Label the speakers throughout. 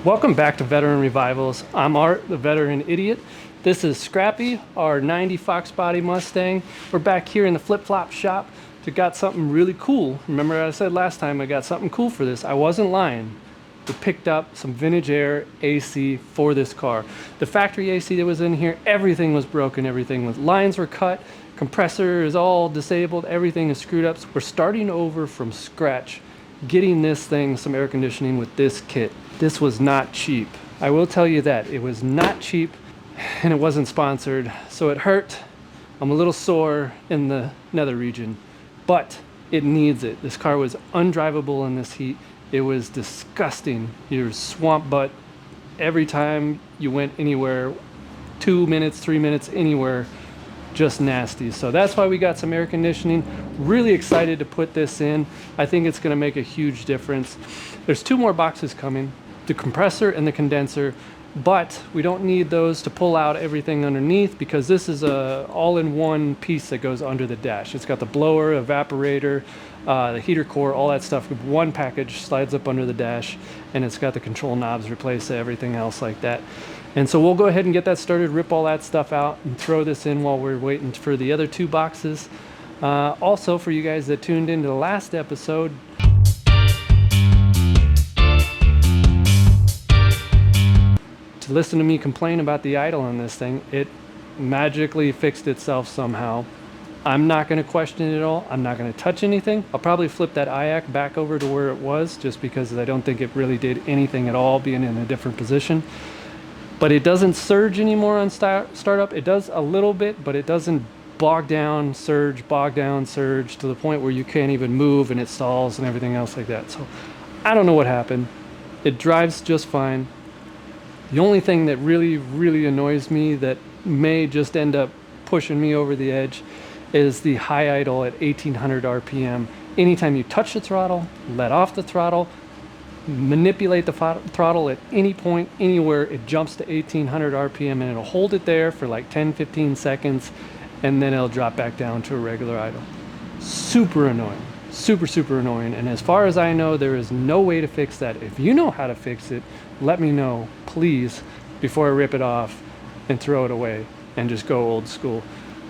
Speaker 1: Welcome back to Veteran Revivals. I'm Art, the Veteran Idiot. This is Scrappy, our 90 Foxbody Mustang. We're back here in the flip-flop shop to got something really cool. Remember I said last time I got something cool for this? I wasn't lying. We picked up some vintage air AC for this car. The factory AC that was in here, everything was broken, lines were cut, compressor is all disabled, everything is screwed up. So we're starting over from scratch, getting this thing some air conditioning with this kit. This was not cheap. I will tell you that. It was not cheap and it wasn't sponsored, so it hurt. I'm a little sore in the nether region, but it needs it. This car was undrivable in this heat. It was disgusting. Your swamp butt every time you went anywhere, 2 minutes, 3 minutes, anywhere, just nasty. So that's why we got some air conditioning. Really excited to put this in. I think it's gonna make a huge difference. There's 2 more boxes coming, the compressor and the condenser, but we don't need those to pull out everything underneath because this is a all-in-one piece that goes under the dash. It's got the blower, evaporator, the heater core, all that stuff. One package slides up under the dash, and it's got the control knobs, replace everything else like that. And so we'll go ahead and get that started, rip all that stuff out, and throw this in while we're waiting for the other 2 boxes. Also, for you guys that tuned into the last episode, to listen to me complain about the idle on this thing, it magically fixed itself somehow. I'm not going to question it at all. I'm not going to touch anything. I'll probably flip that IAC back over to where it was just because I don't think it really did anything at all being in a different position. But it doesn't surge anymore on startup. It does a little bit, but it doesn't bog down, surge to the point where you can't even move and it stalls and everything else like that. So I don't know what happened. It drives just fine. The only thing that really annoys me that may just end up pushing me over the edge is the high idle at 1800 RPM. Anytime you touch the throttle, let off the throttle, manipulate the throttle at any point, anywhere, it jumps to 1800 RPM and it'll hold it there for like 10-15 seconds and then it'll drop back down to a regular idle. Super annoying. Super annoying. And as far as I know, there is no way to fix that. If you know how to fix it, let me know, please, before I rip it off and throw it away and just go old school.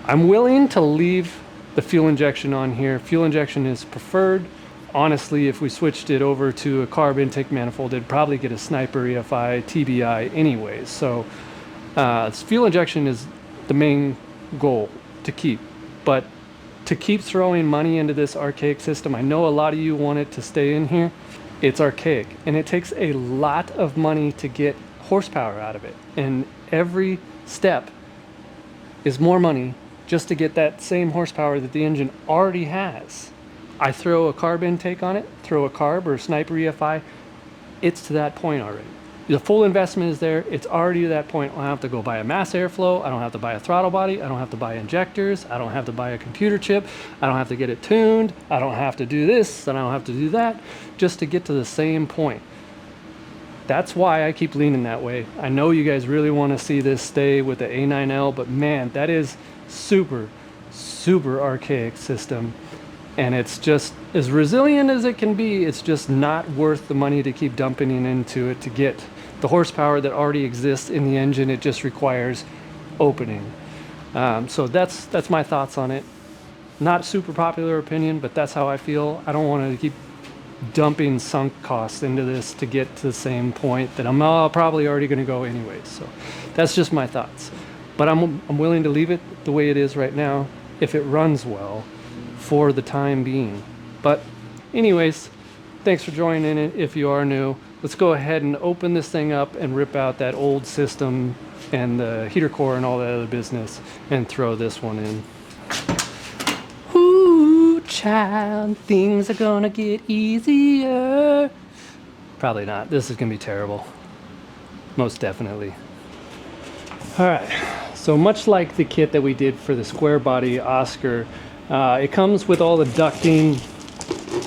Speaker 1: I'm willing to leave the fuel injection on here. Fuel injection is preferred. Honestly, if we switched it over to a carb intake manifold, it'd probably get a Sniper EFI TBI anyways. So fuel injection is the main goal to keep. But to keep throwing money into this archaic system, I know a lot of you want it to stay in here. It's archaic, and it takes a lot of money to get horsepower out of it. And every step is more money just to get that same horsepower that the engine already has. I throw a carb intake on it, throw a carb or a Sniper EFI, it's to that point already. The full investment is there. It's already to that point. I don't have to go buy a mass airflow. I don't have to buy a throttle body. I don't have to buy injectors. I don't have to buy a computer chip. I don't have to get it tuned. I don't have to do this and I don't have to do that just to get to the same point. That's why I keep leaning that way. I know you guys really want to see this stay with the A9L, but man, that is super archaic system. And it's just as resilient as it can be. It's just not worth the money to keep dumping into it to get the horsepower that already exists in the engine. It just requires opening. So that's my thoughts on it. Not super popular opinion, but that's how I feel. I don't want to keep dumping sunk costs into this to get to the same point that I'm probably already going to go anyways. So that's just my thoughts. But I'm willing to leave it the way it is right now if it runs well for the time being. But anyways, thanks for joining in if you are new. Let's go ahead and open this thing up and rip out that old system and the heater core and all that other business and throw this one in. Ooh, child, things are gonna get easier. Probably not. This is gonna be terrible. Most definitely. All right, so much like the kit that we did for the square body Oscar, it comes with all the ducting,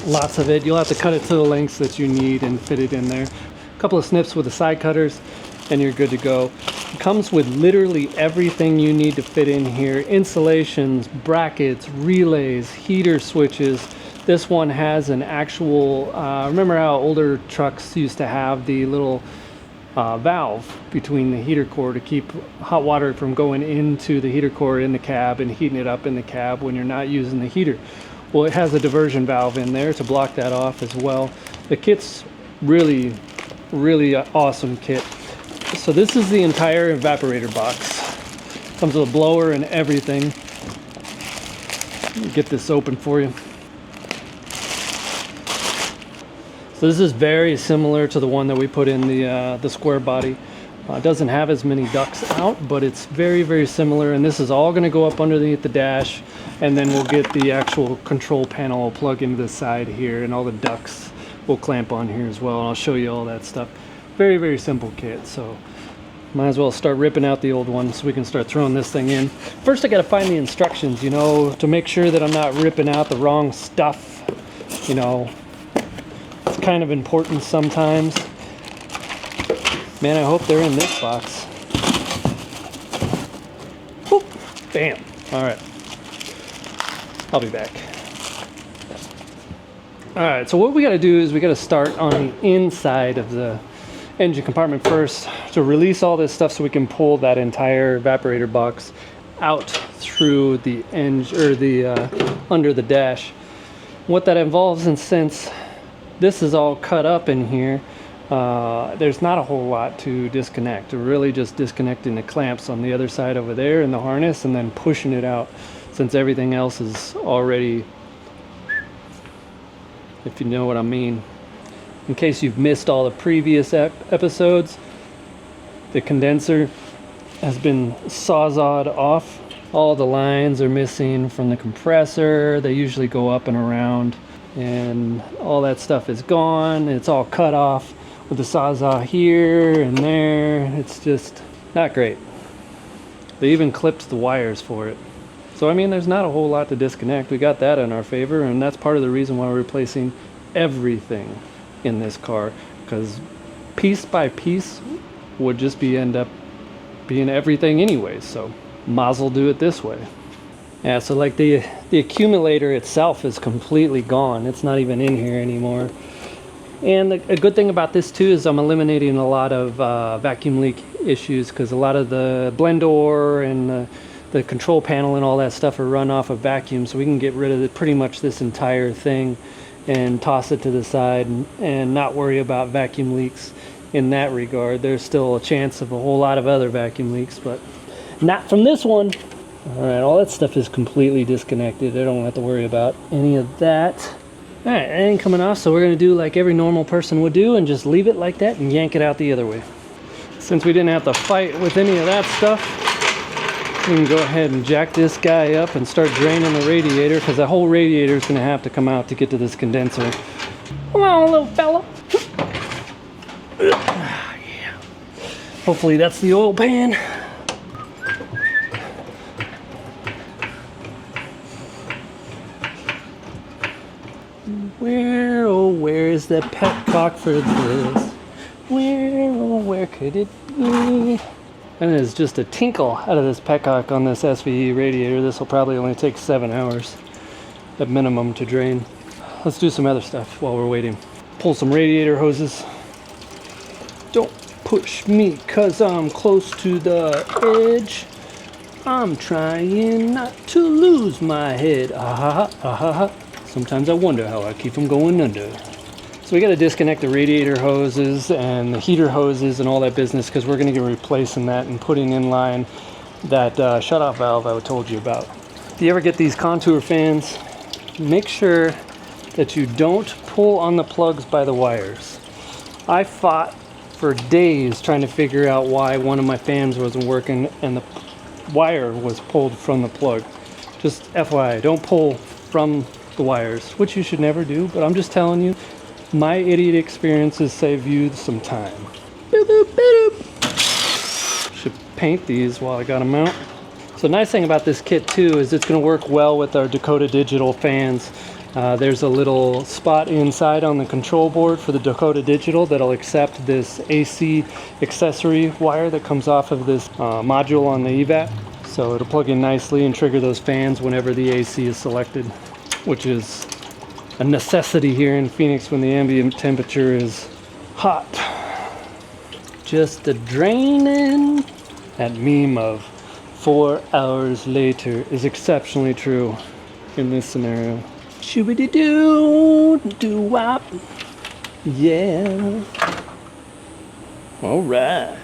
Speaker 1: lots of it. You'll have to cut it to the lengths that you need and fit it in there. A couple of snips with the side cutters and you're good to go. It comes with literally everything you need to fit in here. Insulations, brackets, relays, heater switches. This one has an actual, remember how older trucks used to have the little valve between the heater core to keep hot water from going into the heater core in the cab and heating it up in the cab when you're not using the heater. Well, it has a diversion valve in there to block that off as well. The kit's really awesome kit. So this is the entire evaporator box. Comes with a blower and everything. Let me get this open for you. So this is very similar to the one that we put in the square body. It doesn't have as many ducts out, but it's very similar. And this is all going to go up underneath the dash, and then we'll get the actual control panel will plug into the side here, and all the ducts will clamp on here as well. And I'll show you all that stuff. Very simple kit. So might as well start ripping out the old one so we can start throwing this thing in. First, I got to find the instructions, you know, to make sure that I'm not ripping out the wrong stuff. You know, it's kind of important sometimes. Man, I hope they're in this box. Whoop. Bam. All right. I'll be back. All right, so what we got to do is we got to start on the inside of the engine compartment first to release all this stuff so we can pull that entire evaporator box out through the engine or the under the dash. What that involves, and since this is all cut up in here, there's not a whole lot to disconnect. We're really just disconnecting the clamps on the other side over there in the harness and then pushing it out, since everything else is already, if you know what I mean. In case you've missed all the previous episodes, the condenser has been sawzawed off. All the lines are missing from the compressor. They usually go up and around, and all that stuff is gone. It's all cut off with the sawzall here and there. It's just not great. They even clipped the wires for it. So I mean, there's not a whole lot to disconnect. We got that in our favor, and that's part of the reason why we're replacing everything in this car, because piece by piece would just end up being everything anyways. So might as well do it this way. Yeah, so like the accumulator itself is completely gone. It's not even in here anymore. And a good thing about this too is I'm eliminating a lot of vacuum leak issues, because a lot of the blendor and the control panel and all that stuff are run off of vacuum, so we can get rid of pretty much this entire thing and toss it to the side and not worry about vacuum leaks in that regard. There's still a chance of a whole lot of other vacuum leaks, but not from this one. All right, all that stuff is completely disconnected. I don't have to worry about any of that. All right, that ain't coming off, so we're gonna do like every normal person would do and just leave it like that and yank it out the other way. Since we didn't have to fight with any of that stuff, we can go ahead and jack this guy up and start draining the radiator, because the whole radiator is going to have to come out to get to this condenser. Come on, little fella. Yeah. Hopefully that's the oil pan. Where, oh, where is the petcock for this? Where, oh, where could it be? And there's just a tinkle out of this petcock on this SVE radiator. This will probably only take 7 hours at minimum to drain. Let's do some other stuff while we're waiting. Pull some radiator hoses. Don't push me, cause I'm close to the edge. I'm trying not to lose my head. Sometimes I wonder how I keep from going under. So we got to disconnect the radiator hoses and the heater hoses and all that business, because we're going to be replacing that and putting in line that shutoff valve I told you about. If you ever get these contour fans, make sure that you don't pull on the plugs by the wires. I fought for days trying to figure out why one of my fans wasn't working and the wire was pulled from the plug. Just FYI, don't pull from the wires, which you should never do, but I'm just telling you, my idiot experiences save you some time. Boop, boop, boop, boop. Should paint these while I got them out. So nice thing about this kit too is it's going to work well with our Dakota Digital fans. There's a little spot inside on the control board for the Dakota Digital that'll accept this AC accessory wire that comes off of this module on the EVAP. So it'll plug in nicely and trigger those fans whenever the AC is selected, which is a necessity here in Phoenix when the ambient temperature is hot. just a draining. That meme of 4 hours later is exceptionally true in this scenario. Shoo-be-dee-doo, doo-wop. Yeah. All right.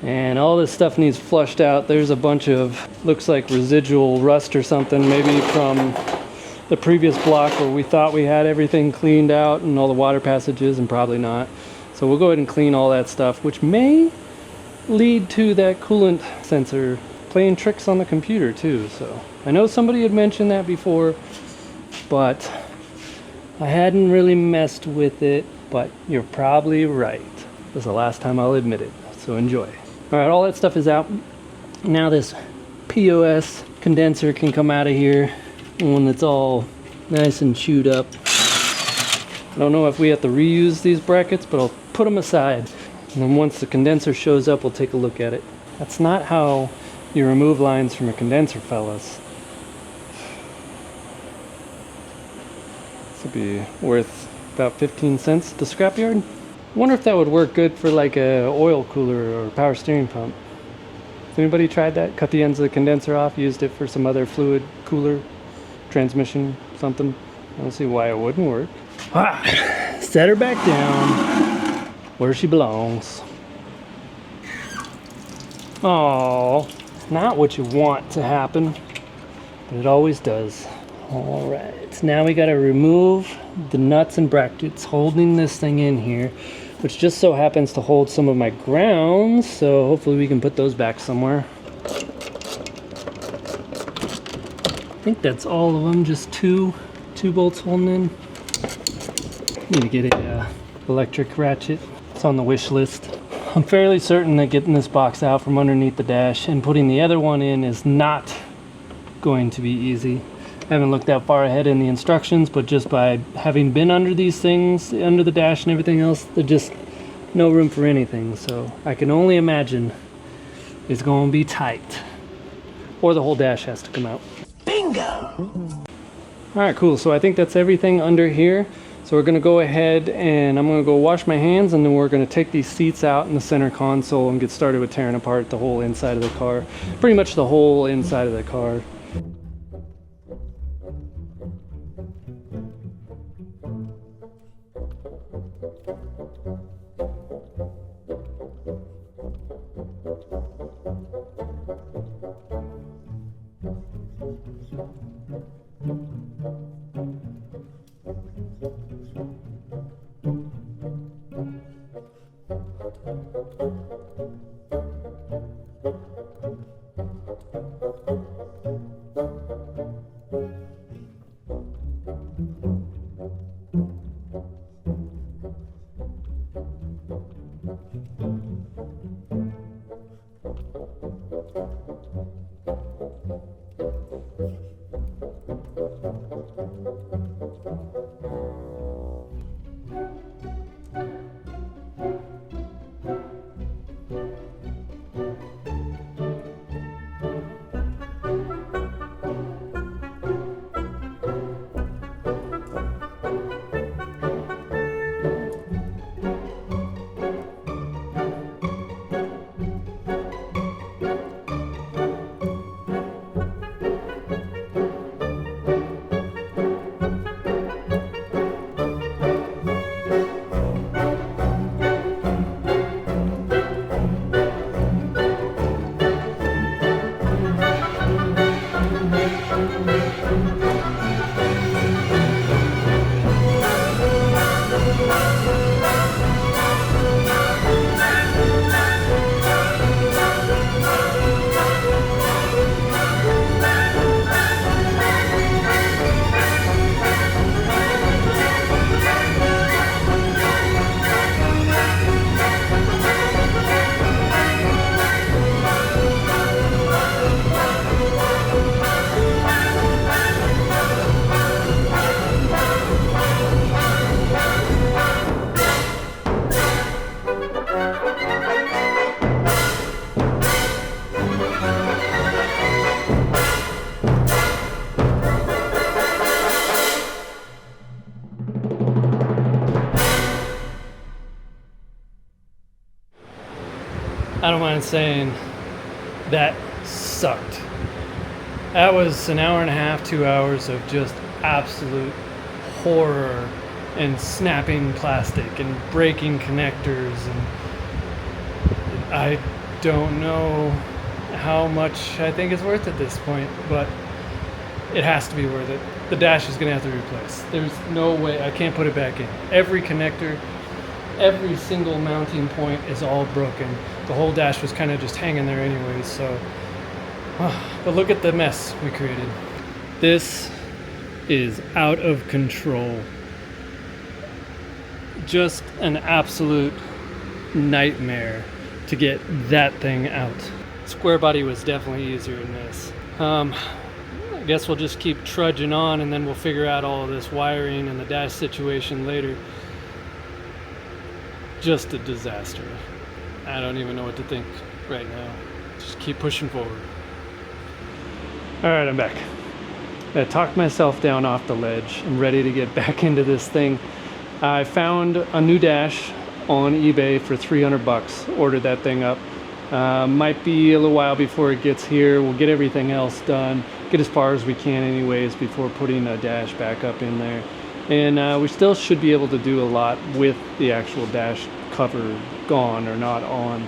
Speaker 1: And all this stuff needs flushed out. There's a bunch of, looks like residual rust or something, maybe from the previous block where we thought we had everything cleaned out and all the water passages, and probably not. So we'll go ahead and clean all that stuff, which may lead to that coolant sensor playing tricks on the computer too. So I know somebody had mentioned that before, but I hadn't really messed with it, but you're probably right. This is the last time I'll admit it, so enjoy. All right, all that stuff is out. Now this POS condenser can come out of here when it's all nice and chewed up. I don't know if we have to reuse these brackets, but I'll put them aside. And then once the condenser shows up, we'll take a look at it. That's not how you remove lines from a condenser, fellas. This would be worth about 15 cents at the scrapyard. I wonder if that would work good for like a oil cooler or power steering pump. Has anybody tried that? Cut the ends of the condenser off, used it for some other fluid cooler, transmission, something. I don't see why it wouldn't work. Ah, set her back down where she belongs. Oh, not what you want to happen, but it always does. All right, now we got to remove the nuts and brackets holding this thing in here, which just so happens to hold some of my grounds, so hopefully we can put those back somewhere. I think that's all of them, just two bolts holding in. Need to get a electric ratchet. It's on the wish list. I'm fairly certain that getting this box out from underneath the dash and putting the other one in is not going to be easy. I haven't looked that far ahead in the instructions, but just by having been under these things, under the dash and everything else, there's just no room for anything. So I can only imagine it's going to be tight. Or the whole dash has to come out. Bingo! All right, cool. So I think that's everything under here. So we're going to go ahead and I'm going to go wash my hands, and then we're going to take these seats out in the center console and get started with tearing apart the whole inside of the car. Pretty much the whole inside of the car. I don't mind saying that sucked. That was an hour and a half, 2 hours of just absolute horror and snapping plastic and breaking connectors, and I don't know how much I think it's worth at this point, but it has to be worth it. The dash is gonna have to be replaced. There's no way, I can't put it back in. Every connector, every single mounting point is all broken. The whole dash was kind of just hanging there anyways, so. But look at the mess we created. This is out of control. Just an absolute nightmare to get that thing out. Square body was definitely easier than this. I guess we'll just keep trudging on, and then we'll figure out all of this wiring and the dash situation later. Just a disaster. I don't even know what to think right now. Just keep pushing forward. All right, I'm back. I talked myself down off the ledge. I'm ready to get back into this thing. I found a new dash on eBay for 300 bucks. Ordered that thing up. Might be a little while before it gets here. We'll get everything else done. Get as far as we can anyways before putting a dash back up in there. And we still should be able to do a lot with the actual dash cover gone or not on.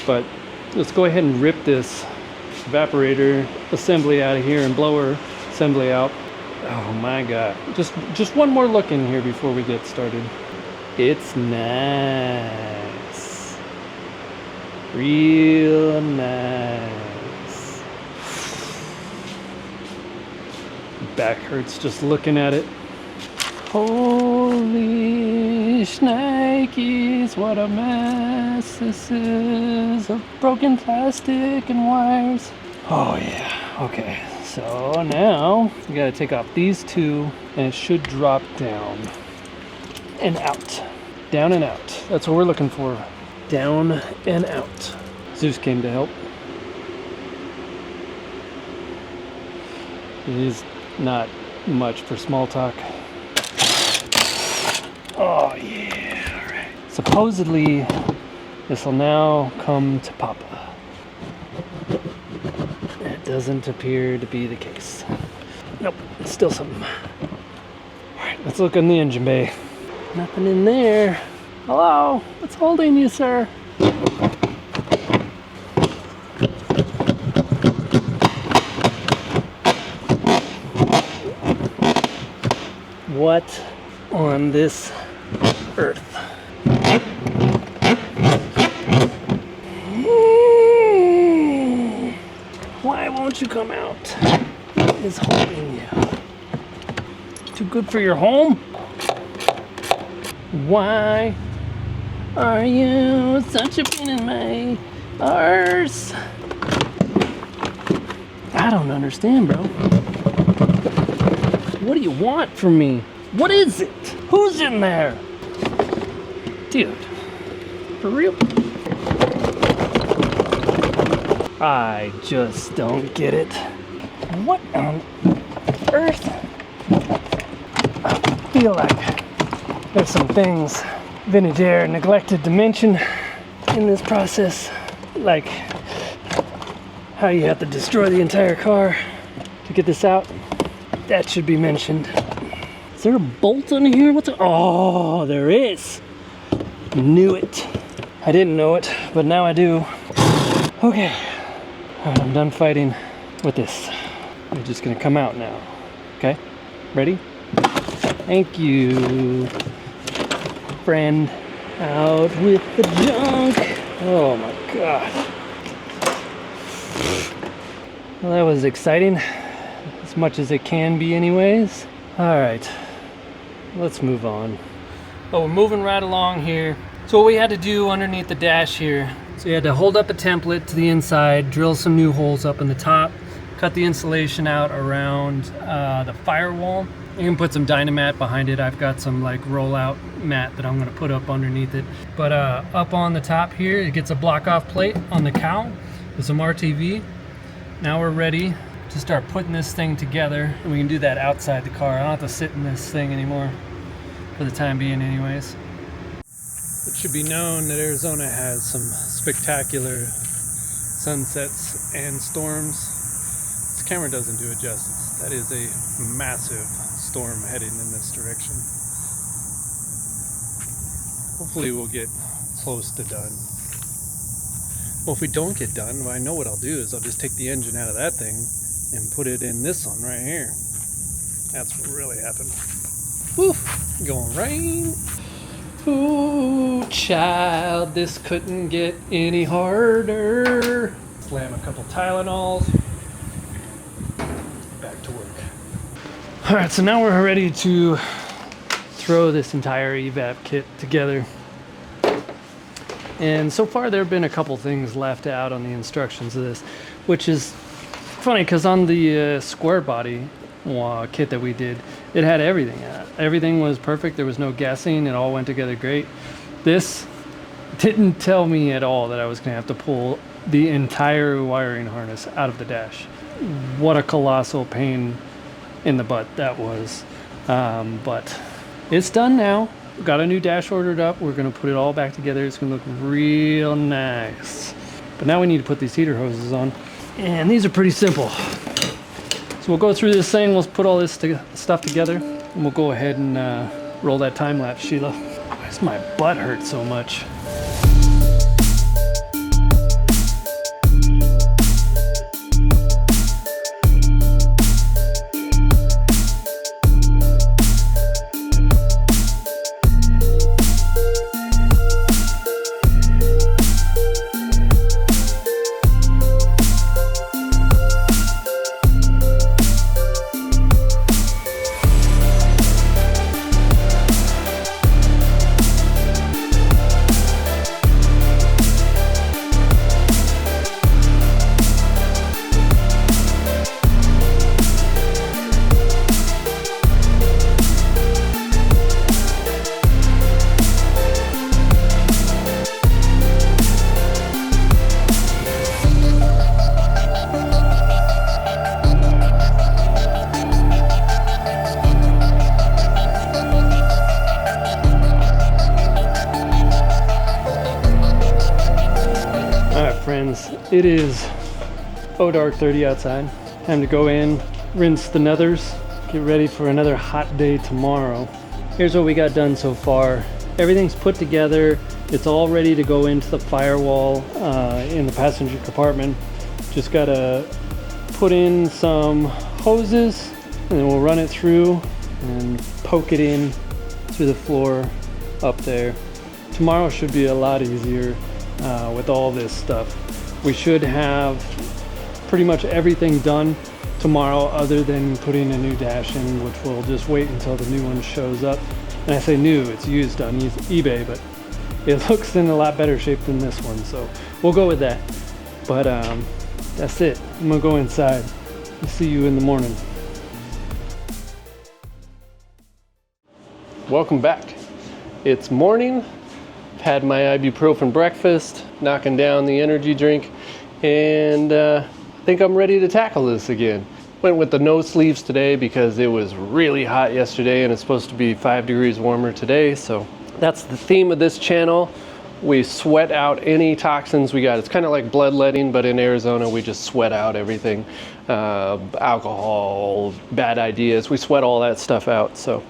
Speaker 1: But let's go ahead and rip this evaporator assembly out of here and blower assembly out. Oh my god. Just one more look in here before we get started. It's nice. Real nice. Back hurts just looking at it. Holy shnikes, what a mess this is of broken plastic and wires. Oh yeah, okay. So now you gotta take off these two and it should drop down and out. Down and out. That's what we're looking for. Down and out. Zeus came to help. It is not much for small talk. Oh yeah, all right. Supposedly, this will now come to Papa. It doesn't appear to be the case. Nope, it's still something. All right, let's look in the engine bay. Nothing in there. Hello, what's holding you, sir? What on this earth? Why won't you come out? What is holding you? Too good for your home? Why are you such a pain in my arse? I don't understand, bro. What do you want from me? What is it? Who's in there? Dude, for real? I just don't get it. What on earth? I feel like there's some things Vintage Air neglected to mention in this process, like how you have to destroy the entire car to get this out. That should be mentioned. Is there a bolt in here? Oh, there is. Knew it. I didn't know it, but now I do. Okay, I'm done fighting with this. You're just gonna come out now. Okay, ready? Thank you, friend. Out with the junk. Oh my god. Well, that was exciting. As much as it can be anyways. Alright, let's move on. Oh, we're moving right along here. So what we had to do underneath the dash here, so you had to hold up a template to the inside, drill some new holes up in the top, cut the insulation out around the firewall. You can put some Dynamat behind it. I've got some like rollout mat that I'm gonna put up underneath it. But up on the top here, it gets a block off plate on the cowl with some RTV. Now we're ready to start putting this thing together, and we can do that outside the car. I don't have to sit in this thing anymore for the time being anyways. It should be known that Arizona has some spectacular sunsets and storms. This camera doesn't do it justice. That is a massive storm heading in this direction. Hopefully we'll get close to done. Well, if we don't get done, I know what I'll do is I'll just take the engine out of that thing and put it in this one right here. That's what really happened. Woo! Going rain. Ooh, child, this couldn't get any harder. Slam a couple Tylenols. Back to work. All right, so now we're ready to throw this entire evap kit together. And so far there have been a couple things left out on the instructions of this, which is funny because on the square body kit that we did, it had everything. Everything was perfect. There was no guessing. It all went together great. This didn't tell me at all that I was going to have to pull the entire wiring harness out of the dash. What a colossal pain in the butt that was. But it's done now. Got a new dash ordered up. We're going to put it all back together. It's going to look real nice. But now we need to put these heater hoses on. And these are pretty simple. So we'll go through this thing. We'll put all this stuff together. And we'll go ahead and roll that time lapse, Sheila. Why does my butt hurt so much? It is dark 30 outside. Time to go in, rinse the nethers, get ready for another hot day tomorrow. Here's what we got done so far. Everything's put together. It's all ready to go into the firewall in the passenger compartment. Just gotta put in some hoses and then we'll run it through and poke it in through the floor up there. Tomorrow should be a lot easier with all this stuff. We should have pretty much everything done tomorrow other than putting a new dash in, which we'll just wait until the new one shows up. And I say new, it's used on eBay, but it looks in a lot better shape than this one, so we'll go with that. But that's it. I'm gonna go inside. I'll see you in the morning. Welcome back. It's morning. Had my ibuprofen breakfast, knocking down the energy drink, and I think I'm ready to tackle this again. Went with the no sleeves today because it was really hot yesterday and it's supposed to be 5 degrees warmer today, so that's the theme of this channel. We sweat out any toxins we got. It's kind of like bloodletting, but in Arizona we just sweat out everything. Alcohol, bad ideas, we sweat all that stuff out. So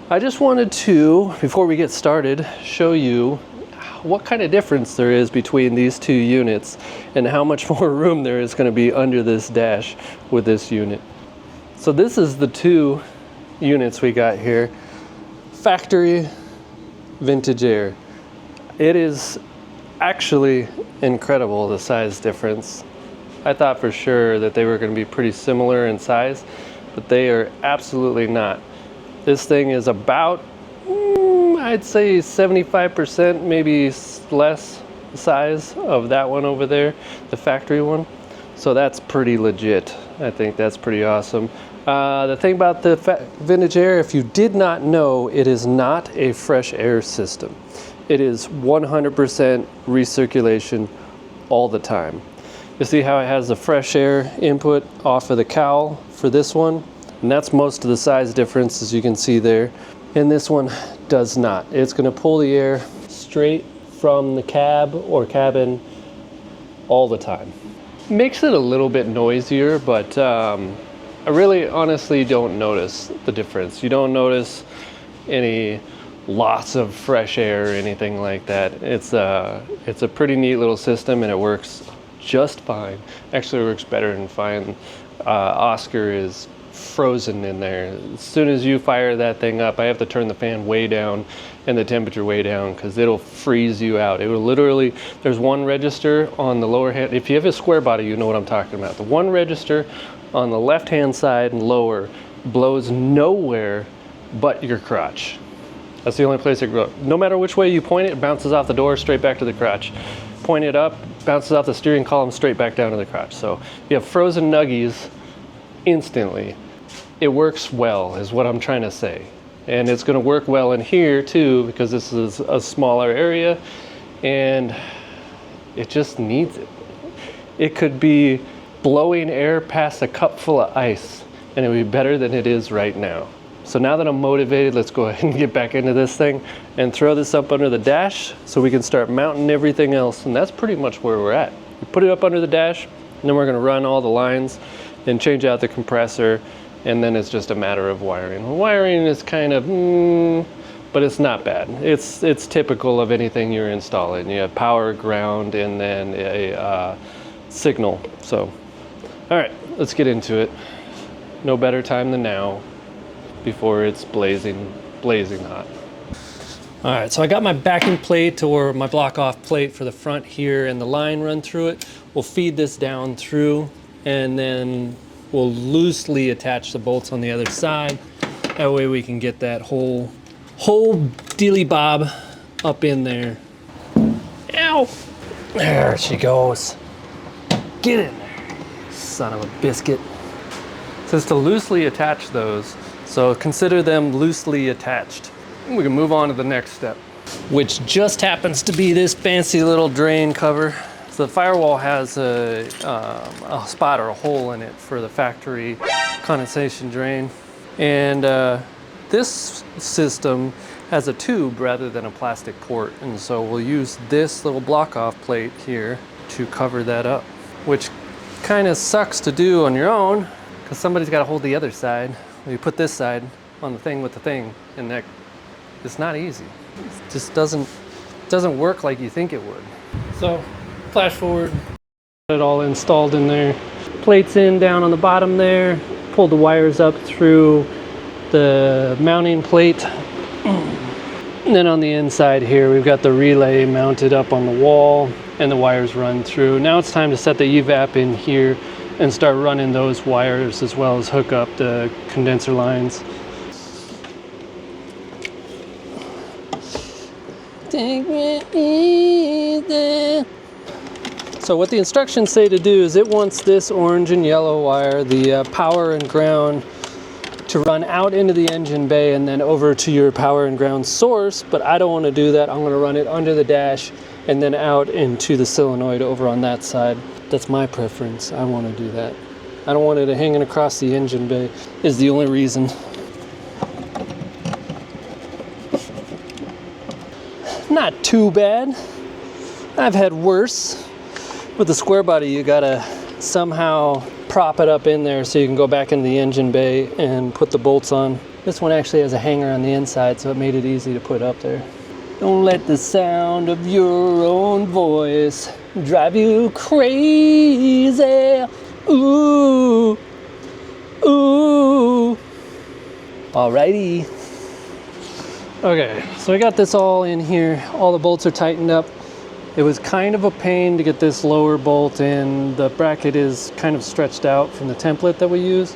Speaker 1: I just wanted to, before we get started, show you what kind of difference there is between these two units and how much more room there is going to be under this dash with this unit. So this is the two units we got here. Factory vintage air. It is actually incredible, the size difference. I thought for sure that they were going to be pretty similar in size, but they are absolutely not. This thing is about, I'd say 75%, maybe less size of that one over there, the factory one. So that's pretty legit. I think that's pretty awesome. The thing about the vintage air, if you did not know, it is not a fresh air system. It is 100% recirculation all the time. You see how it has the fresh air input off of the cowl for this one? And that's most of the size difference, as you can see there. And this one does not. It's going to pull the air straight from the cab or cabin all the time. Makes it a little bit noisier, but I really honestly don't notice the difference. You don't notice any loss of fresh air or anything like that. It's a pretty neat little system, and it works just fine. Actually, it works better than fine. Oscar is frozen in there. As soon as you fire that thing up, I have to turn the fan way down and the temperature way down because it'll freeze you out. It will literally, there's one register on the lower hand. If you have a square body, you know what I'm talking about. The one register on the left hand side and lower blows nowhere but your crotch. That's the only place it goes. No matter which way you point it, it bounces off the door straight back to the crotch. Point it up, bounces off the steering column straight back down to the crotch. So you have frozen nuggies instantly. It works well is what I'm trying to say. And it's going to work well in here too, because this is a smaller area and it just needs it. It could be blowing air past a cup full of ice and it would be better than it is right now. So now that I'm motivated, let's go ahead and get back into this thing and throw this up under the dash so we can start mounting everything else. And that's pretty much where we're at. We put it up under the dash, and then we're going to run all the lines and change out the compressor, and then it's just a matter of wiring. The wiring is kind of, but it's not bad. It's typical of anything you're installing. You have power, ground, and then a signal. So, all right, let's get into it. No better time than now, before it's blazing hot. All right, so I got my backing plate or my block off plate for the front here and the line run through it. We'll feed this down through and then we'll loosely attach the bolts on the other side. That way we can get that whole dealy bob up in there. Ow! There she goes. Get in there, son of a biscuit. It says to loosely attach those. So consider them loosely attached. We can move on to the next step, which just happens to be this fancy little drain cover. So the firewall has a spot or a hole in it for the factory condensation drain. And this system has a tube rather than a plastic port. And so we'll use this little block off plate here to cover that up, which kind of sucks to do on your own because somebody's got to hold the other side. You put this side on the thing with the thing, and that it's not easy. It just doesn't work like you think it would. So, flash forward, got it all installed in there. Plates in down on the bottom there. Pulled the wires up through the mounting plate. And then on the inside here, we've got the relay mounted up on the wall, and the wires run through. Now it's time to set the evap in here and start running those wires as well as hook up the condenser lines. So what the instructions say to do is it wants this orange and yellow wire, the power and ground, to run out into the engine bay and then over to your power and ground source, but I don't want to do that. I'm going to run it under the dash and then out into the solenoid over on that side. That's my preference. I want to do that. I don't want it hanging across the engine bay is the only reason. Not too bad. I've had worse. With the square body, you gotta somehow prop it up in there so you can go back into the engine bay and put the bolts on. This one actually has a hanger on the inside, so it made it easy to put up there. Don't let the sound of your own voice drive you crazy. Ooh, ooh. Alrighty. Okay, so I got this all in here. All the bolts are tightened up. It was kind of a pain to get this lower bolt in. The bracket is kind of stretched out from the template that we use,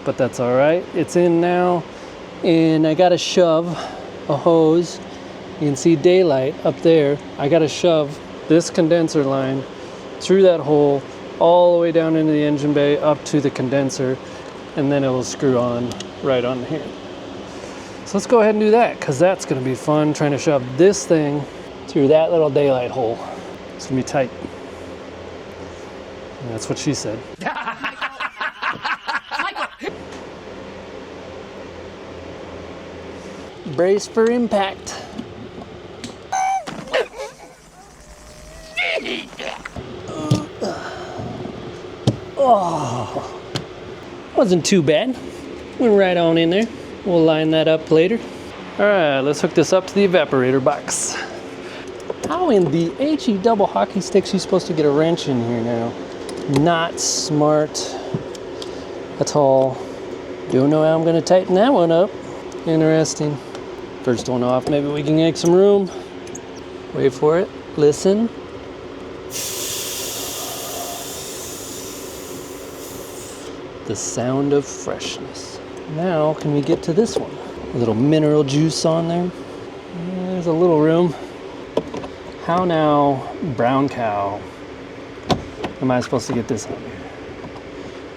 Speaker 1: but that's all right. It's in now, and I got to shove a hose. You can see daylight up there. I got to shove this condenser line through that hole all the way down into the engine bay up to the condenser, and then it will screw on right on here. So let's go ahead and do that, because that's going to be fun, trying to shove this thing through that little daylight hole. It's going to be tight. And that's what she said. Brace for impact. Wasn't too bad. Went right on in there. We'll line that up later. All right, let's hook this up to the evaporator box. How in the HE double hockey sticks you supposed to get a wrench in here now? Not smart at all. Don't know how I'm gonna tighten that one up. Interesting. First one off, maybe we can make some room. Wait for it, listen. The sound of freshness. Now, can we get to this one? A little mineral juice on there. There's a little room. How now, brown cow, am I supposed to get this on here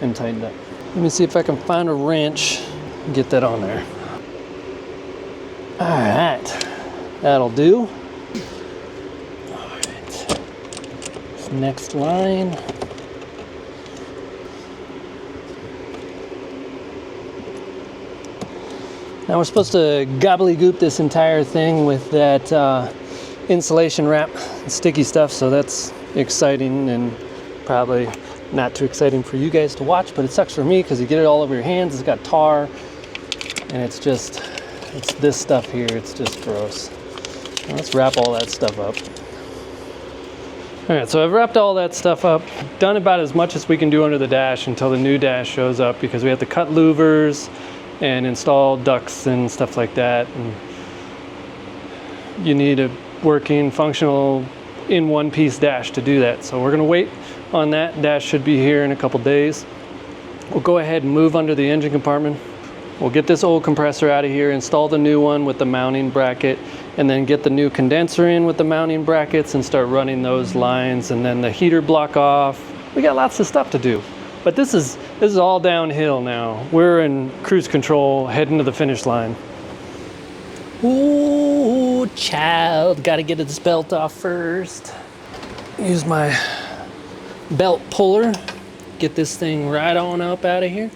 Speaker 1: and tightened up? Let me see if I can find a wrench and get that on there. All right, that'll do. All right, next line. Now we're supposed to gobbledygook this entire thing with that insulation wrap and sticky stuff, so that's exciting and probably not too exciting for you guys to watch, but it sucks for me because you get it all over your hands. It's got tar and it's this stuff here. It's just gross. Now let's wrap all that stuff up. All right, so I've wrapped all that stuff up, done about as much as we can do under the dash until the new dash shows up, because we have to cut louvers and install ducts and stuff like that. And you need a working, functional, in one piece dash to do that. So we're gonna wait on that. Dash should be here in a couple days. We'll go ahead and move under the engine compartment. We'll get this old compressor out of here, install the new one with the mounting bracket, and then get the new condenser in with the mounting brackets and start running those lines, and then the heater block off. We got lots of stuff to do. But this is all downhill now. We're in cruise control, heading to the finish line. Ooh, child, gotta get this belt off first. Use my belt puller, get this thing right on up out of here.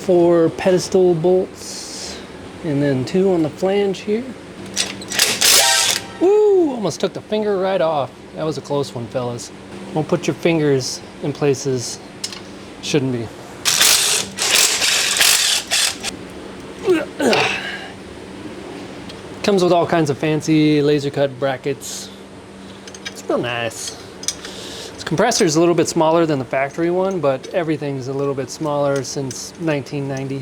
Speaker 1: 4 pedestal bolts, and then 2 on the flange here. Woo! Almost took the finger right off. That was a close one, fellas. Don't put your fingers in places shouldn't be. Comes with all kinds of fancy laser cut brackets. It's real nice. This compressor is a little bit smaller than the factory one, but everything's a little bit smaller since 1990.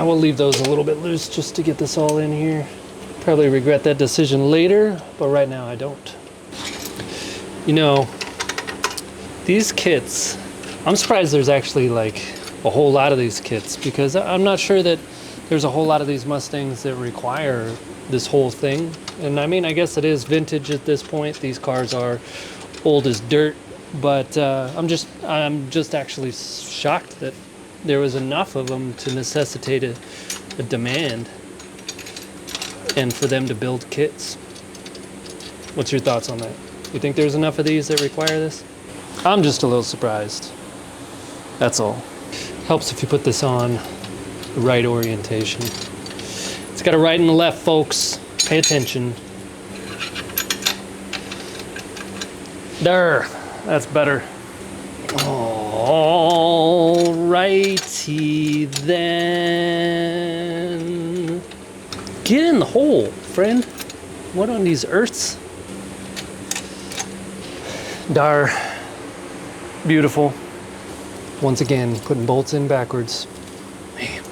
Speaker 1: We'll leave those a little bit loose just to get this all in here. Probably regret that decision later, but right now I don't. You know, these kits, I'm surprised there's actually like a whole lot of these kits, because I'm not sure that there's a whole lot of these Mustangs that require this whole thing. And I mean, I guess it is vintage at this point. These cars are old as dirt, but I'm just actually shocked that there was enough of them to necessitate a demand and for them to build kits. What's your thoughts on that? You think there's enough of these that require this? I'm just a little surprised. That's all. Helps if you put this on the right orientation. It's got a right and a left, folks. Pay attention. There, that's better. Alrighty then. Get in the hole, friend. What on these earths? Dar. Beautiful. Once again, putting bolts in backwards. Man.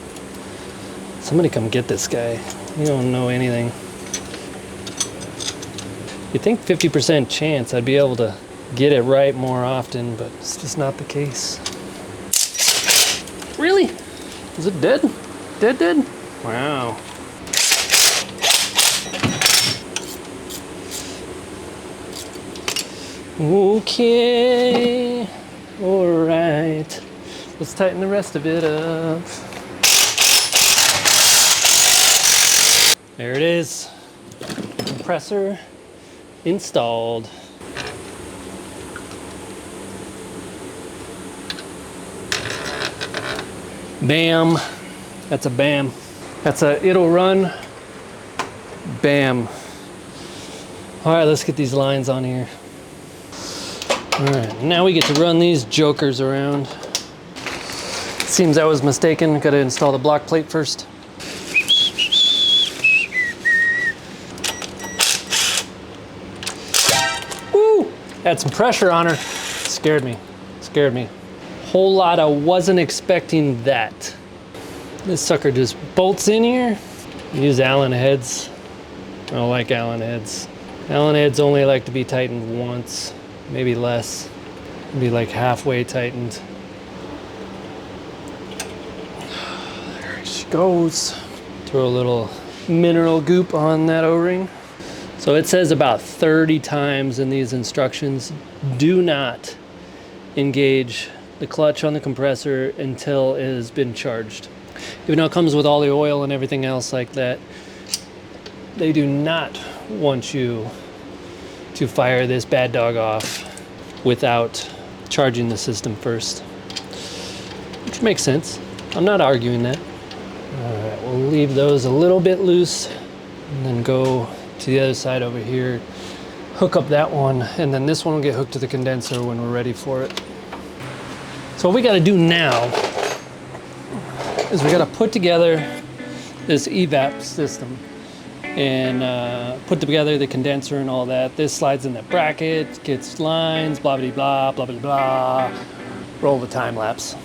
Speaker 1: Somebody come get this guy. You don't know anything. You'd think 50% chance I'd be able to get it right more often, but it's just not the case. Really? Is it dead? Dead? Wow. Okay. All right. Let's tighten the rest of it up. There it is. Compressor installed. Bam. That's a bam. That's a it'll run. Bam. All right, let's get these lines on here. All right, now we get to run these jokers around. Seems I was mistaken. Got to install the block plate first. Woo! Had some pressure on her. Scared me. Scared me. Whole lot. I wasn't expecting that. This sucker just bolts in here. Use Allen heads. I don't like Allen heads. Allen heads only like to be tightened once, maybe less. Be like halfway tightened. There she goes. Throw a little mineral goop on that O-ring. So it says about 30 times in these instructions, do not engage the clutch on the compressor until it has been charged. Even though it comes with all the oil and everything else like that, they do not want you to fire this bad dog off without charging the system first, which makes sense. I'm not arguing that. All right, we'll leave those a little bit loose and then go to the other side over here, hook up that one, and then this one will get hooked to the condenser when we're ready for it. So what we got to do now is we got to put together this evap system and put together the condenser and all that. This slides in that bracket, gets lines, blah, blah, blah, blah, blah, blah. Roll the time lapse.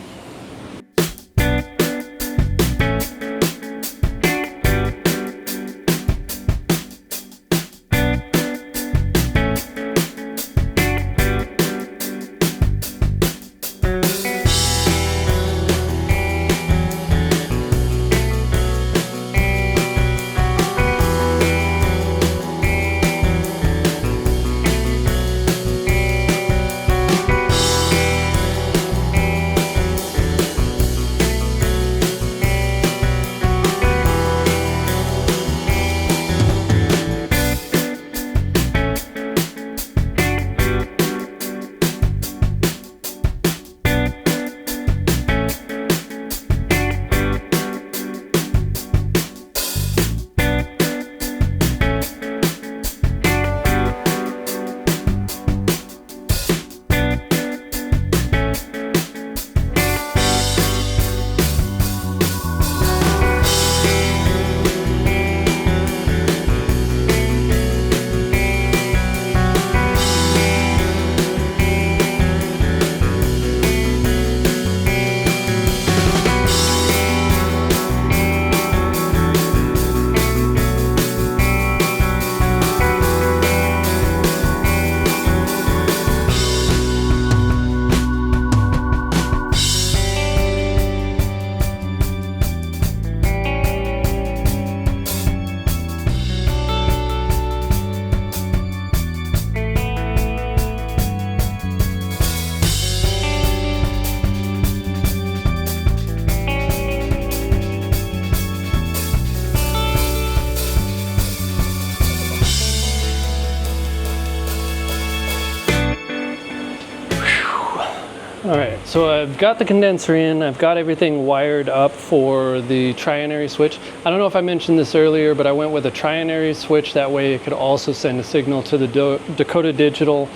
Speaker 1: All right, so I've got the condenser in, I've got everything wired up for the trinary switch. I don't know if I mentioned this earlier, but I went with a trinary switch. That way it could also send a signal to the Dakota Digital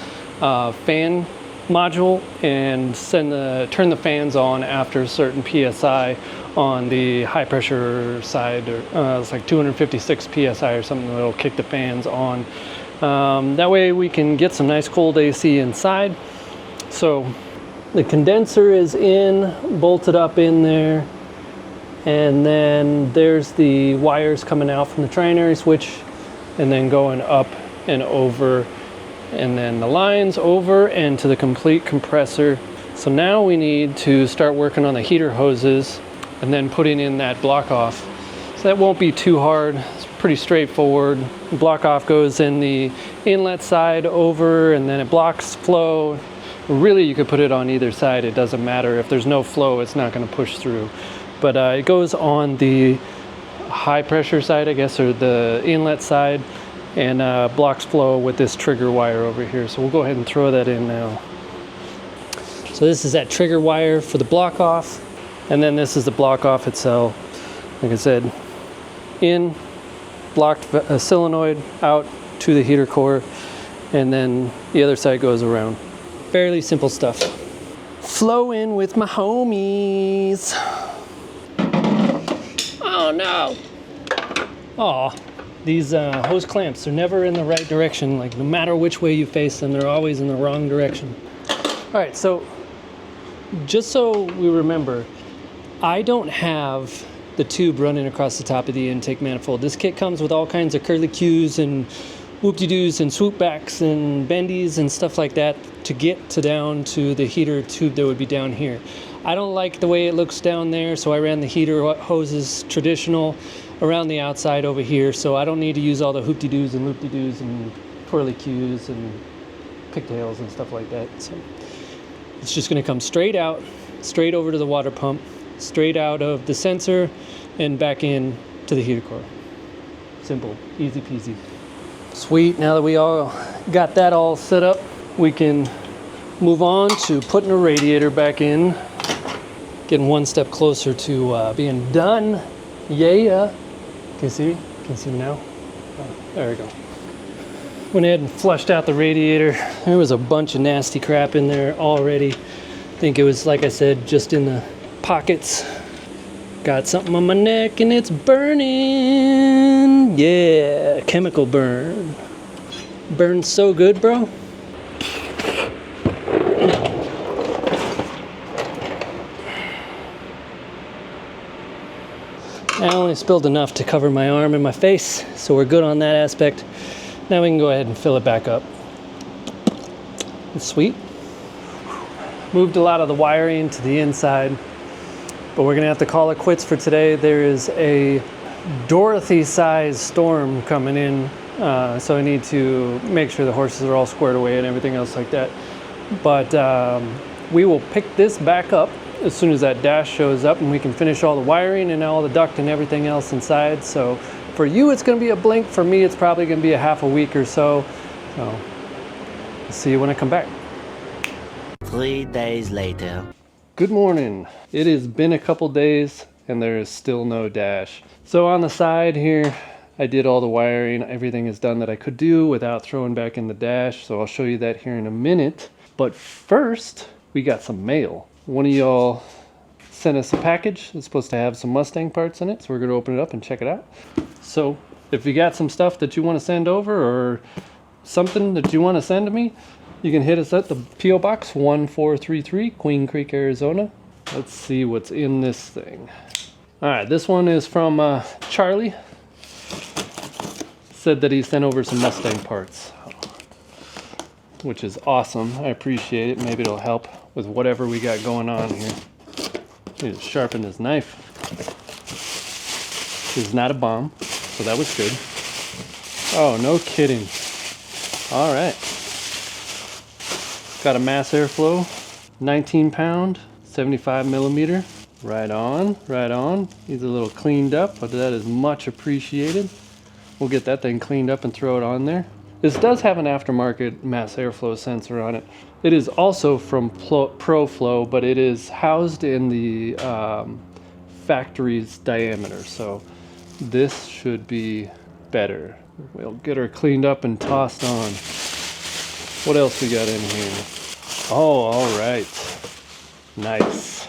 Speaker 1: fan module and turn the fans on after a certain PSI on the high pressure side. It's like 256 PSI or something that'll kick the fans on. That way we can get some nice cold AC inside. So the condenser is in, bolted up in there, and then there's the wires coming out from the trinary switch and then going up and over, and then the lines over and to the complete compressor. So now we need to start working on the heater hoses and then putting in that block off. So that won't be too hard. It's pretty straightforward. Block off goes in the inlet side over, and then it blocks flow. Really, you could put it on either side. It doesn't matter. If there's no flow, it's not going to push through. But it goes on the high pressure side, I guess, or the inlet side, and blocks flow with this trigger wire over here. So we'll go ahead and throw that in now. So this is that trigger wire for the block off, and then this is the block off itself. Like I said, in, blocked solenoid, out, to the heater core, and then the other side goes around. Fairly simple stuff. Flow in with my homies. Oh no. Aw, these hose clamps are never in the right direction. Like no matter which way you face them, they're always in the wrong direction. All right, so just so we remember, I don't have the tube running across the top of the intake manifold. This kit comes with all kinds of curly Qs and whoop-de-doos and swoop-backs and bendies and stuff like that to get down to the heater tube that would be down here. I don't like the way it looks down there, so I ran the heater hoses traditional around the outside over here, so I don't need to use all the hoop-de-doos and loop-de-doos and twirly Qs and pigtails and stuff like that. So it's just going to come straight out, straight over to the water pump, straight out of the sensor and back in to the heater core. Simple, easy peasy. Sweet, now that we all got that all set up, we can move on to putting a radiator back in. Getting one step closer to being done. Yeah. Can you see me? Can you see me now? Oh, there we go. Went ahead and flushed out the radiator. There was a bunch of nasty crap in there already. I think it was, like I said, just in the pockets. Got something on my neck and it's burning. Yeah, chemical burn. Burns so good, bro. I only spilled enough to cover my arm and my face, so we're good on that aspect. Now we can go ahead and fill it back up. It's sweet. Moved a lot of the wiring to the inside, but we're gonna have to call it quits for today. There is a Dorothy-sized storm coming in, so I need to make sure the horses are all squared away and everything else like that. But we will pick this back up as soon as that dash shows up, and we can finish all the wiring and all the duct and everything else inside. So for you, it's gonna be a blink. For me, it's probably gonna be a half a week or so. So I'll see you when I come back.
Speaker 2: 3 days later.
Speaker 1: Good morning. It has been a couple days and there is still no dash. So on the side here, I did all the wiring. Everything is done that I could do without throwing back in the dash. So I'll show you that here in a minute. But first, we got some mail. One of y'all sent us a package. It's supposed to have some Mustang parts in it, so we're going to open it up and check it out. So if you got some stuff that you want to send over or something that you want to send to me, you can hit us at the P.O. Box 1433, Queen Creek, Arizona. Let's see what's in this thing. All right, this one is from Charlie. Said that he sent over some Mustang parts, which is awesome. I appreciate it. Maybe it'll help with whatever we got going on here. Need to sharpen this knife. This is not a bomb, so that was good. Oh, no kidding. All right. Got a mass airflow, 19 pound, 75 millimeter. Right on, right on. He's a little cleaned up, but that is much appreciated. We'll get that thing cleaned up and throw it on there. This does have an aftermarket mass airflow sensor on it. It is also from ProFlow, but it is housed in the factory's diameter, so this should be better. We'll get her cleaned up and tossed on. What else we got in here? Oh, all right. Nice.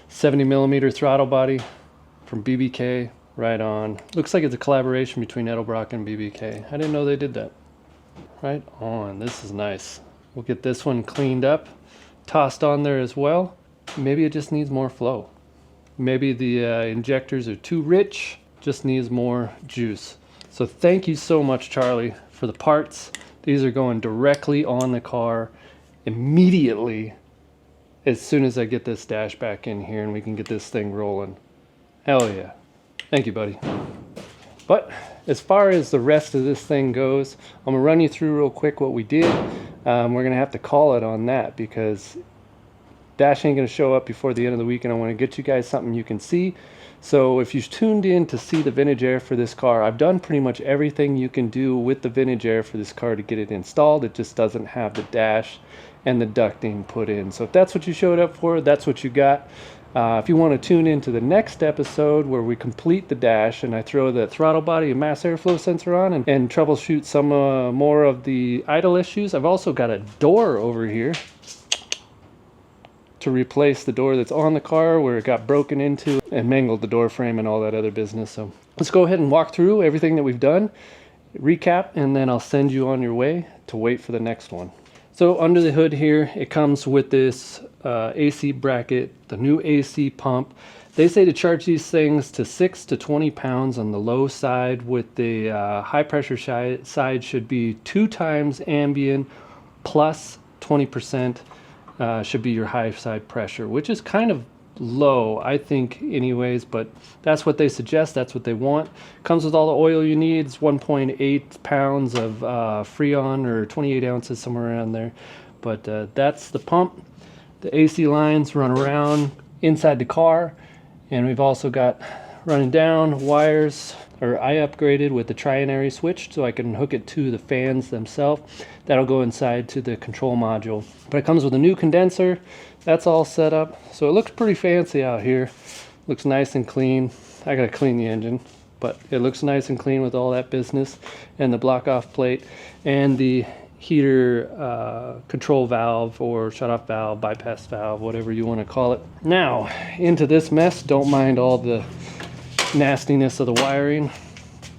Speaker 1: 70 millimeter throttle body from BBK. Right on. Looks like it's a collaboration between Edelbrock and BBK. I didn't know they did that. Right on. This is nice. We'll get this one cleaned up, tossed on there as well. Maybe it just needs more flow. Maybe the injectors are too rich, just needs more juice. So thank you so much, Charlie, for the parts. These are going directly on the car immediately as soon as I get this dash back in here and we can get this thing rolling. Hell yeah. Thank you, buddy. But as far as the rest of this thing goes, I'm gonna run you through real quick what we did. We're gonna have to call it on that because dash ain't gonna show up before the end of the week, and I want to get you guys something you can see. So if you've tuned in to see the vintage air for this car, I've done pretty much everything you can do with the vintage air for this car to get it installed. It just doesn't have the dash and the ducting put in. So if that's what you showed up for, that's what you got. If you want to tune into the next episode where we complete the dash and I throw the throttle body and mass airflow sensor on and troubleshoot some more of the idle issues, I've also got a door over here to replace the door that's on the car where it got broken into and mangled the door frame and all that other business. So let's go ahead and walk through everything that we've done, recap, and then I'll send you on your way to wait for the next one. So under the hood here, it comes with this AC bracket, the new AC pump. They say to charge these things to 6 to 20 pounds on the low side, with the high pressure side should be 2 times ambient plus 20% should be your high side pressure, which is kind of low, I think, anyways, but that's what they suggest. That's what they want. Comes with all the oil you need. It's 1.8 pounds of Freon, or 28 ounces, somewhere around there. But that's the pump. The AC lines run around inside the car, and we've also got running down wires, or I upgraded with the trinary switch so I can hook it to the fans themselves. That'll go inside to the control module. But it comes with a new condenser. That's all set up. So it looks pretty fancy out here. Looks nice and clean. I gotta clean the engine, but it looks nice and clean with all that business. And the block off plate and the heater control valve, or shut off valve, bypass valve, whatever you want to call it. Now into this mess. Don't mind all the nastiness of the wiring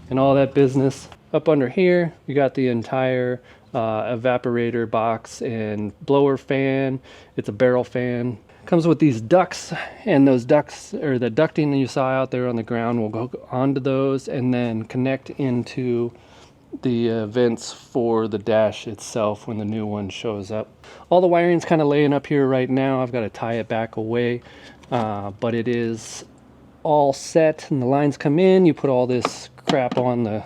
Speaker 1: and all that business. Up under here you got the entire evaporator box and blower fan. It's a barrel fan. Comes with these ducts, and those ducts, or the ducting that you saw out there on the ground, will go onto those and then connect into the vents for the dash itself when the new one shows up. All the wiring's kind of laying up here right now. I've got to tie it back away, but it is all set, and the lines come in. You put all this crap on the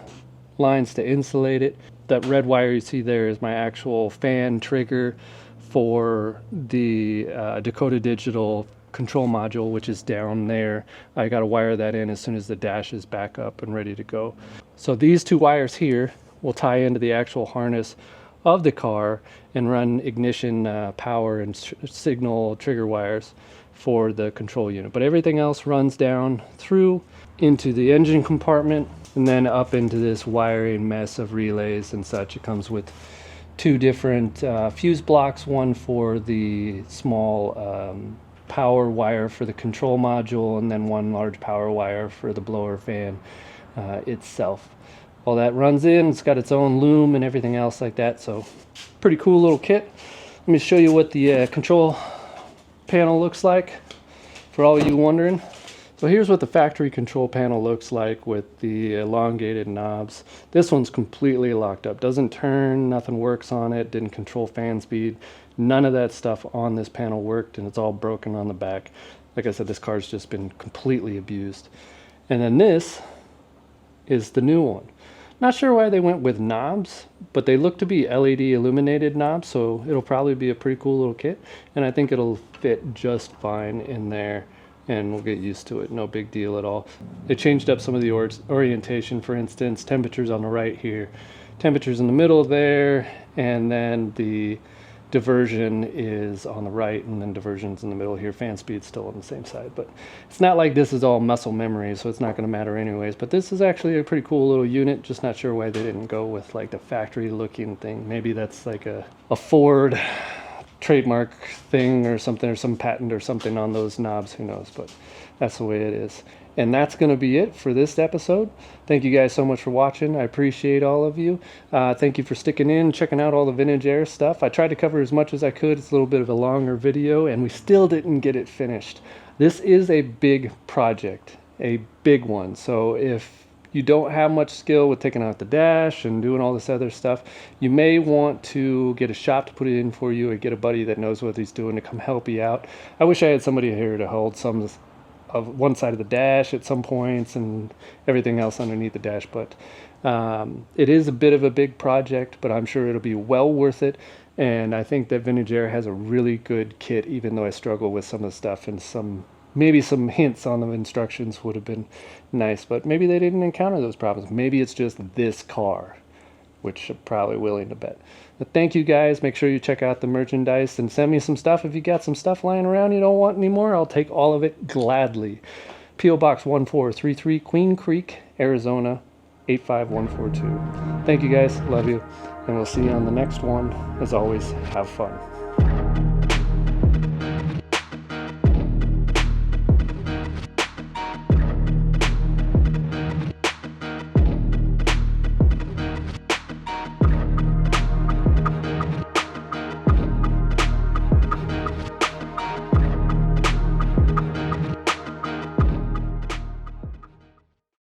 Speaker 1: lines to insulate it. That red wire you see there is my actual fan trigger for the Dakota Digital control module, which is down there. I got to wire that in as soon as the dash is back up and ready to go. So these two wires here will tie into the actual harness of the car and run ignition power and signal trigger wires for the control unit. But everything else runs down through into the engine compartment and then up into this wiring mess of relays and such. It comes with 2 different fuse blocks, one for the small power wire for the control module, and then one large power wire for the blower fan itself. All that runs in. It's got its own loom and everything else like that. So pretty cool little kit. Let me show you what the control panel looks like for all of you wondering. So here's what the factory control panel looks like with the elongated knobs. This one's completely locked up. Doesn't turn, nothing works on it, didn't control fan speed. None of that stuff on this panel worked, and it's all broken on the back. Like I said, this car's just been completely abused. And then this is the new one. Not sure why they went with knobs, but they look to be LED illuminated knobs, so it'll probably be a pretty cool little kit, and I think it'll fit just fine in there, and we'll get used to it. No big deal at all. They changed up some of the orientation. For instance, temperatures on the right here, temperatures in the middle there, and then the diversion is on the right, and then diversion's in the middle here. Fan speed's still on the same side, but it's not like this is all muscle memory, so it's not going to matter anyways. But this is actually a pretty cool little unit. Just not sure why they didn't go with like the factory looking thing. Maybe that's like a Ford trademark thing or something, or some patent or something on those knobs, who knows, but that's the way it is. And that's going to be it for this episode. Thank you guys so much for watching. I appreciate all of you. Thank you for sticking in, checking out all the Vintage Air stuff. I tried to cover as much as I could. It's a little bit of a longer video, and we still didn't get it finished. This is a big project, a big one. So if you don't have much skill with taking out the dash and doing all this other stuff, you may want to get a shop to put it in for you, or get a buddy that knows what he's doing to come help you out. I wish I had somebody here to hold some of one side of the dash at some points and everything else underneath the dash, but it is a bit of a big project, but I'm sure it'll be well worth it. And I think that Vintage Air has a really good kit, even though I struggle with some of the stuff, and maybe some hints on the instructions would have been nice, but maybe they didn't encounter those problems. Maybe it's just this car which I'm probably willing to bet. But thank you guys. Make sure you check out the merchandise and send me some stuff. If you got some stuff lying around you don't want anymore, I'll take all of it gladly. P.O. Box 1433, Queen Creek, Arizona 85142. Thank you guys. Love you. And we'll see you on the next one. As always, have fun.